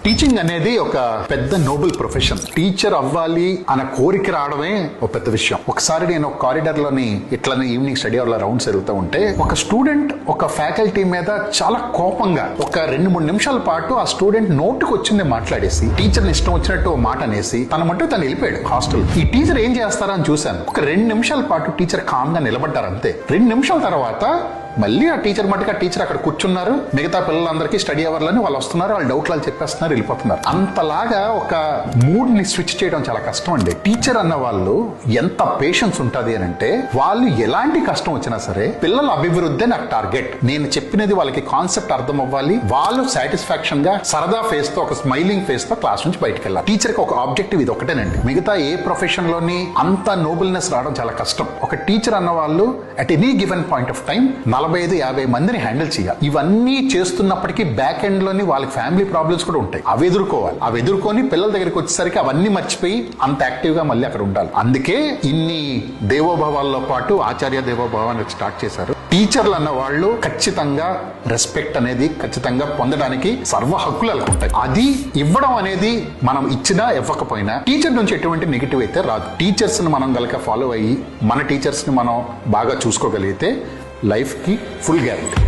Teaching అనేది ఒక పెద్ద నోబెల్ ప్రొఫెషన్. టీచర్ అవ్వాలి అన్న కోరిక రావడమే ఒక పెద్ద విషయం. ఒకసారి నేను ఒక కారిడార్ లోని ఇట్లనే ఈవినింగ్ స్టడీ అవర్ లో రౌండ్స్ వెళ్తూ ఉంటే ఒక స్టూడెంట్ ఒక ఫ్యాకల్టీ మీద చాలా కోపంగా ఒక 2-3 నిమిషాల పాటు ఆ స్టూడెంట్ నోటుకు వచ్చింది మాట్లాడేసి టీచర్ ఇష్టం వచ్చినట్టు మాట అనేసి తన మట్టు తను వెళ్ళిపోయాడు హాస్టల్. ఈ టీచర్ ఏం చేస్తారని చూశాను. ఒక 2 నిమిషాల పాటు టీచర్ కామ్ గా నిలబడ్డారు అంతే. 2 నిమిషాల తర్వాత మళ్ళీ ఆ టీచర్ మట్టుగా టీచర్ అక్కడ కూర్చున్నారు. మిగతా పిల్లలందరికీ స్టడీ అవర్లని వాళ్ళు వస్తున్నారు, వాళ్ళు డౌట్లు చెప్పేస్తున్నారు, వెళ్ళిపోతున్నారు. అంతలాగా ఒక మూడ్ ని స్విచ్ చేయడం చాలా కష్టం అండి. టీచర్ అన్న వాళ్ళు ఎంత పేషెన్స్ ఉంటుంది అని అంటే వాళ్ళు ఎలాంటి కష్టం వచ్చినా సరే పిల్లల అభివృద్ధి నాకు టార్గెట్. నేను చెప్పినది వాళ్ళకి కాన్సెప్ట్ అర్థం అవ్వాలి, వాళ్ళు సాటిస్ఫాక్షన్ గా సరదా ఫేస్ తో ఒక స్మైలింగ్ ఫేస్ తో క్లాస్ నుంచి బయటకు వెళ్ళాలి. టీచర్ కి ఒక ఆబ్జెక్టివ్ ఇది ఒకటేనండి. మిగతా ఏ ప్రొఫెషన్ లోని అంత నోబెల్నెస్ రావడం చాలా కష్టం. ఒక టీచర్ అన్న వాళ్ళు at any given point of time 45-50 మందిని హ్యాండిల్ చేయాలి. ఇవన్నీ చేస్తున్నప్పటికీ బ్యాక్ ఎండ్ లోని వాళ్ళకి ఫ్యామిలీ ప్రాబ్లమ్స్ కూడా ఉంటాయి. అవి ఎదుర్కోవాలి. అవి ఎదుర్కొని పిల్లల దగ్గరికి వచ్చేసరికి అవన్నీ మర్చిపోయి అంత యాక్టివ్ గా మళ్ళీ అక్కడ ఉండాలి. అందుకే ఇన్ని దేవోభావాల్లో పాటు ఆచార్య దేవోభావాన్ని స్టార్ట్ చేశారు. టీచర్లు అన్న వాళ్ళు ఖచ్చితంగా రెస్పెక్ట్ అనేది ఖచ్చితంగా పొందడానికి సర్వ హక్కులు ఉంటాయి. అది ఇవ్వడం అనేది మనం ఇచ్చినా ఇవ్వకపోయినా టీచర్ నుంచి ఎటువంటి నెగిటివ్ అయితే రాదు. టీచర్స్ ని మనం గనక ఫాలో అయ్యి మన టీచర్స్ ని మనం బాగా చూసుకోగలిగితే లైఫ్ కి ఫుల్ గ్యారెంటీ.